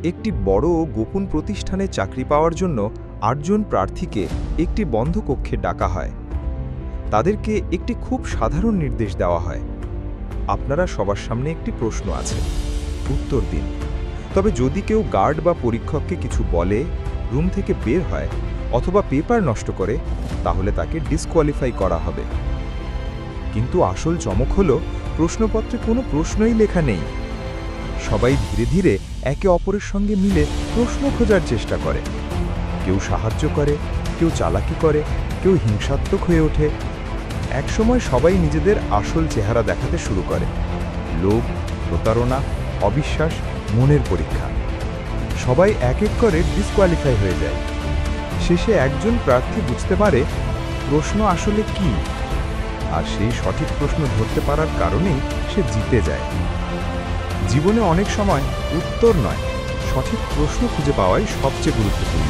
একটি বড় গোপন প্রতিষ্ঠানে চাকরি পাওয়ার জন্য ৮ জন প্রার্থীকে একটি বন্ধ কক্ষে ডাকা হয়। তাদেরকে একটি খুব সাধারণ নির্দেশ দেওয়া হয়, আপনারা সবার সামনে একটি প্রশ্ন আছে, উত্তর দিন। তবে যদি কেউ গার্ড বা পরীক্ষককে কিছু বলে, রুম থেকে বের হয় অথবা পেপার নষ্ট করে, তাহলে তাকে ডিসকোয়ালিফাই করা হবে। কিন্তু আসল চমক হলো, প্রশ্নপত্রে কোনো প্রশ্নই লেখা নেই। সবাই ধীরে ধীরে একে অপরের সঙ্গে মিলে প্রশ্ন খোঁজার চেষ্টা করে। কেউ সাহায্য করে, কেউ চালাকি করে, কেউ হিংসাত্মক হয়ে ওঠে। একসময় সবাই নিজেদের আসল চেহারা দেখাতে শুরু করে। লোভ, প্রতারণা, অবিশ্বাস, মনের পরীক্ষা। সবাই এক এক করে ডিসকোয়ালিফাই হয়ে যায়। শেষে একজন প্রার্থী বুঝতে পারে প্রশ্ন আসলে কি, আর সেই সঠিক প্রশ্ন ধরতে পারার কারণেই সে জিতে যায়। জীবনে অনেক সময় উত্তর নয়, সঠিক প্রশ্ন খুঁজে পাওয়াই সবচেয়ে গুরুত্বপূর্ণ।